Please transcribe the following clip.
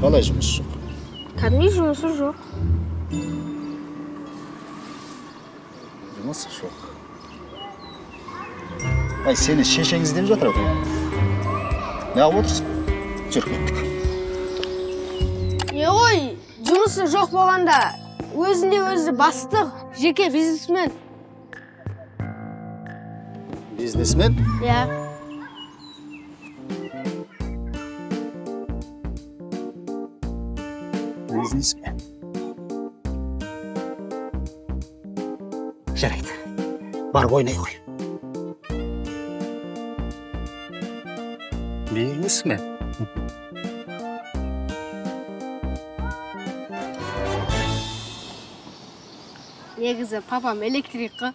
Қалай жұмыс жоқ? Кәдімгі жұмысы жоқ. Жұмысы жоқ. Ай, сені шешең іздеп жатыр екен. Неғып отырсың? Жүріп кеттік. Не ғой, жұмысы жоқ болғанда, өзінде өзі бастық, жеке бизнесмен. Бизнесмен? Иә. Бизнесмен. Жарайды. Барып ойнай ғой. Бизнесмен. Негізі папам электрик қой.